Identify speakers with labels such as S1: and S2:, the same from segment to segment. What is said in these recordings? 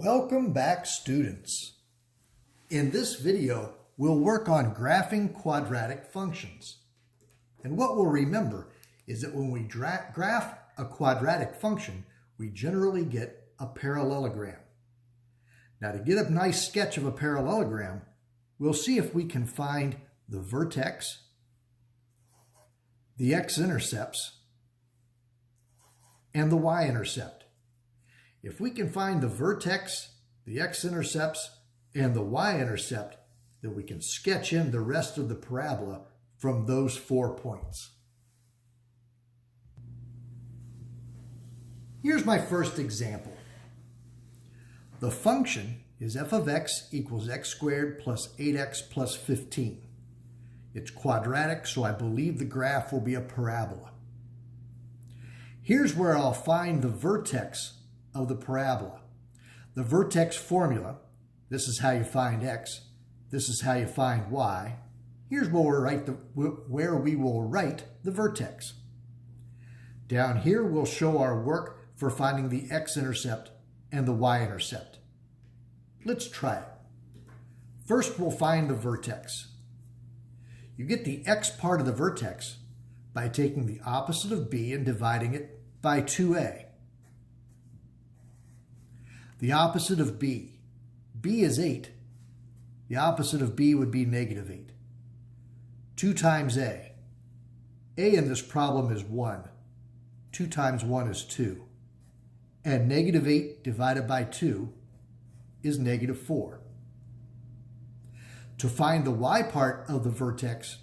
S1: Welcome back, students. In this video, we'll work on graphing quadratic functions. And what we'll remember is that when we graph a quadratic function, we generally get a parallelogram. Now, to get a nice sketch of a parallelogram, we'll see if we can find the vertex, the x-intercepts, and the y-intercept. If we can find the vertex, the x-intercepts, and the y-intercept, then we can sketch in the rest of the parabola from those 4 points. Here's my first example. The function is f of x equals x squared plus 8x plus 15. It's quadratic, so I believe the graph will be a parabola. Here's where I'll find the vertex of the parabola. The vertex formula, this is how you find x, this is how you find y. Here's where we will write the vertex. Down here we'll show our work for finding the x-intercept and the y-intercept. Let's try it. First we'll find the vertex. You get the x part of the vertex by taking the opposite of b and dividing it by 2a. The opposite of b. b is 8. The opposite of b would be negative 8. 2 times a. A in this problem is 1. 2 times 1 is 2. And negative 8 divided by 2 is negative 4. To find the y part of the vertex,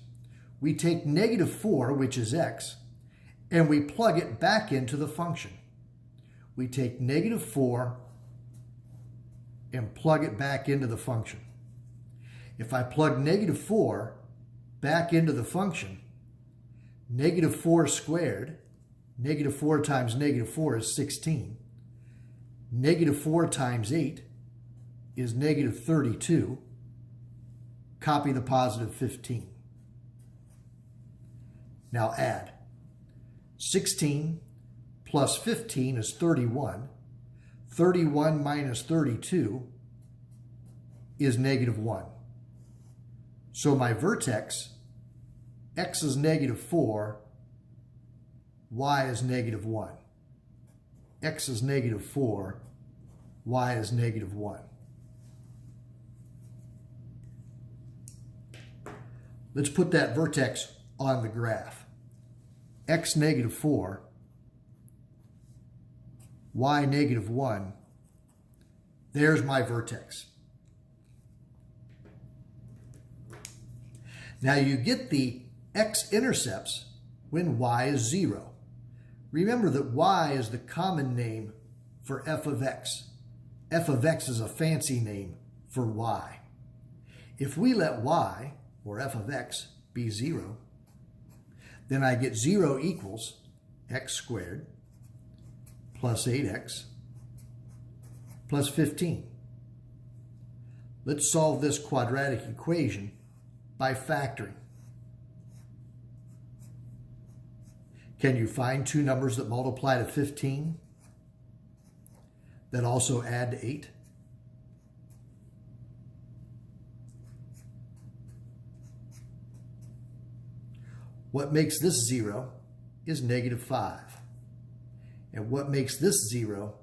S1: we take negative 4, which is x, and we plug it back into the function. We take negative 4 and plug it back into the function. If I plug negative 4 back into the function, negative 4 squared, negative 4 times negative 4 is 16. Negative 4 times 8 is negative 32. Copy the positive 15. Now add. 16 plus 15 is 31. 31 minus 32 is negative 1. So my vertex, x is negative 4, y is negative 1. X is negative 4, y is negative 1. Let's put that vertex on the graph. X negative 4, y negative 1, there's my vertex. Now you get the x-intercepts when y is 0. Remember that y is the common name for f of x. F of x is a fancy name for y. If we let y, or f of x, be 0, then I get 0 equals x squared plus 8x plus 15. Let's solve this quadratic equation by factoring. Can you find two numbers that multiply to 15 that also add to 8? What makes this 0 is negative 5. And what makes this 0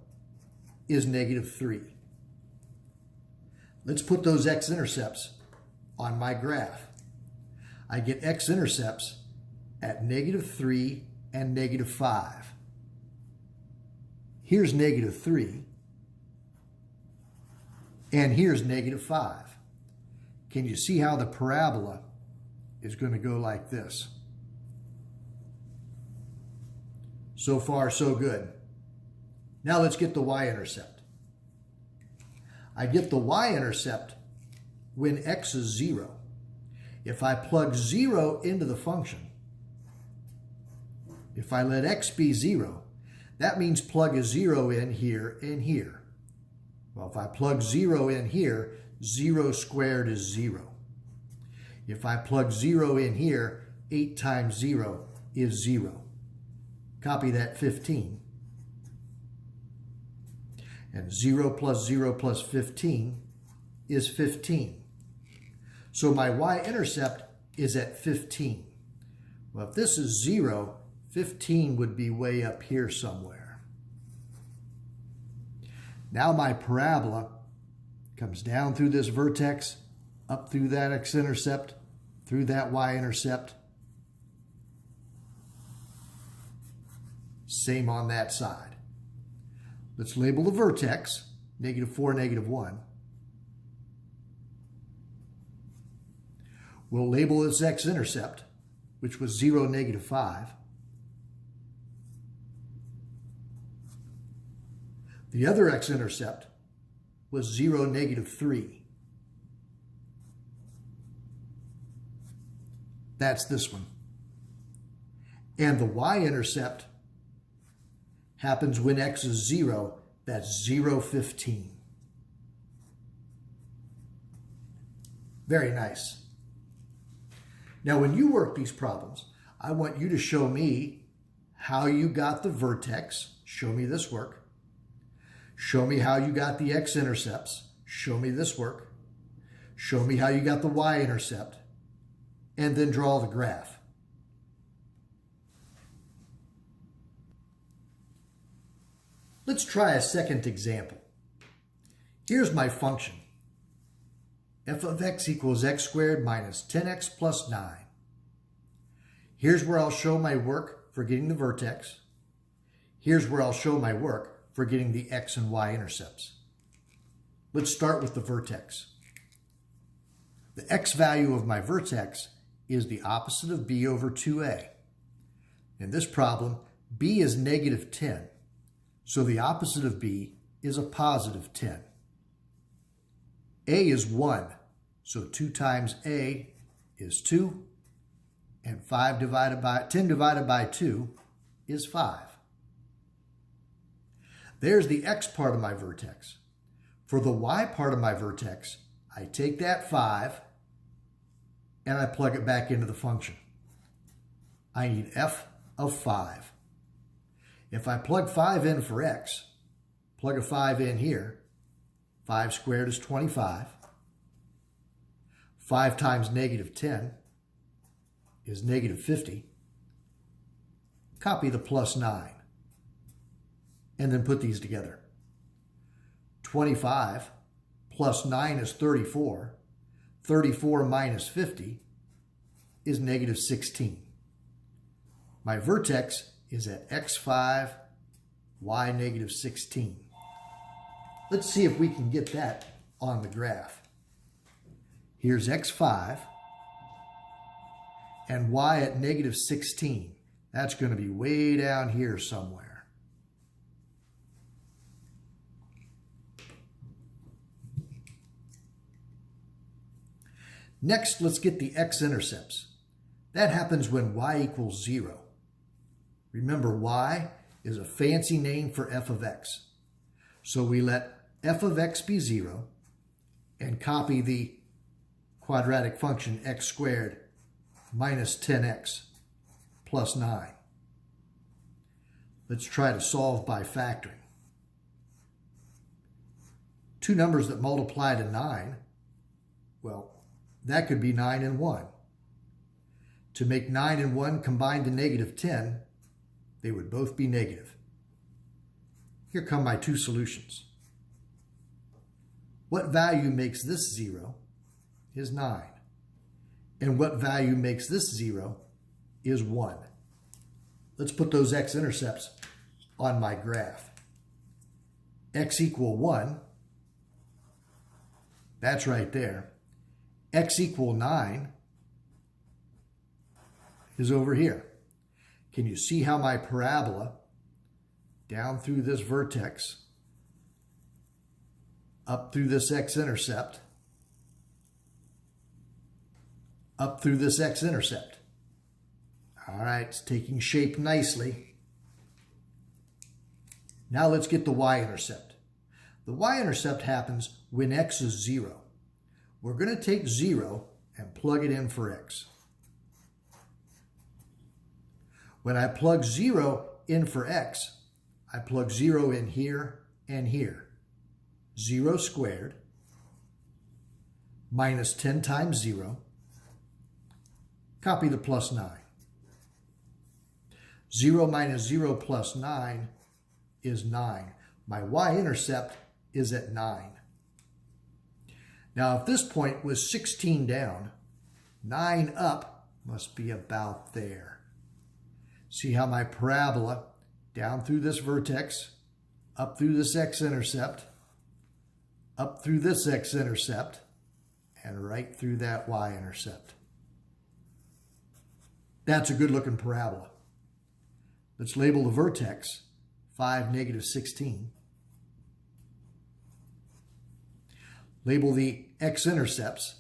S1: is negative 3. Let's put those x-intercepts on my graph. I get x-intercepts at negative 3 and negative 5. Here's negative 3, and here's negative 5. Can you see how the parabola is going to go like this? So far, so good. Now let's get the y-intercept. I get the y-intercept when x is 0. If I plug 0 into the function, if I let x be 0, that means plug a 0 in here and here. Well, if I plug 0 in here, 0 squared is 0. If I plug 0 in here, 8 times 0 is 0. Copy that 15. And 0 plus 15 is 15. So my y-intercept is at 15. Well, if this is 0, 15 would be way up here somewhere. Now my parabola comes down through this vertex, up through that x-intercept, through that y-intercept. Same on that side. Let's label the vertex, -4, -1. We'll label this x-intercept, which was 0, -5. The other x-intercept was 0, -3. That's this one. And the y-intercept happens when x is 0. That's 0, 15. Very nice. Now, when you work these problems, I want you to show me how you got the vertex. Show me this work. Show me how you got the x-intercepts. Show me this work. Show me how you got the y-intercept. And then draw the graph. Let's try a second example. Here's my function. F of x equals x squared minus 10x plus 9. Here's where I'll show my work for getting the vertex. Here's where I'll show my work for getting the x and y intercepts. Let's start with the vertex. The x value of my vertex is the opposite of b over 2a. In this problem, b is -10, so the opposite of b is a +10. A is 1, so 2 times a is 2, and 10 divided by 2 is 5. There's the x part of my vertex. For the y part of my vertex, I take that 5 and I plug it back into the function. I need f of 5. If I plug 5 in for x, plug a 5 in here, 5 squared is 25. 5 times -10 is -50. Copy the +9 and then put these together. 25 plus 9 is 34. 34 minus 50 is -16. My vertex is at x5, y -16. Let's see if we can get that on the graph. Here's x5 and y at -16. That's going to be way down here somewhere. Next, let's get the x-intercepts. That happens when y equals 0. Remember, y is a fancy name for f of x. So we let f of x be 0 and copy the quadratic function x squared minus 10x plus 9. Let's try to solve by factoring. Two numbers that multiply to 9, well, that could be 9 and 1. To make 9 and 1 combine to -10, they would both be negative. Here come my two solutions. What value makes this 0 is 9. And what value makes this 0 is 1. Let's put those x-intercepts on my graph. X equal 1, that's right there. X equal 9 is over here. Can you see how my parabola down through this vertex, up through this x-intercept, up through this x-intercept? All right, it's taking shape nicely. Now let's get the y-intercept. The y-intercept happens when x is 0. We're going to take 0 and plug it in for x. When I plug 0 in for x, I plug 0 in here and here. 0 squared minus 10 times 0. Copy the plus 9. 0 minus 0 plus 9 is 9. My y-intercept is at 9. Now, if this point was 16 down, 9 up must be about there. See how my parabola down through this vertex, up through this x-intercept, up through this x-intercept, and right through that y-intercept. That's a good-looking parabola. Let's label the vertex 5, negative 16. Label the x-intercepts.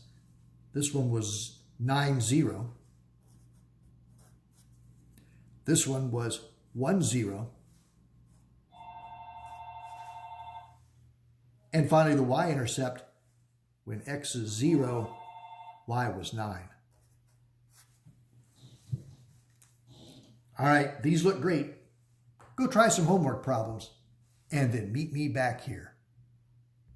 S1: This one was 9, 0. This one was 1, 0. And finally, the y-intercept, when x is 0, y was 9. All right, these look great. Go try some homework problems and then meet me back here.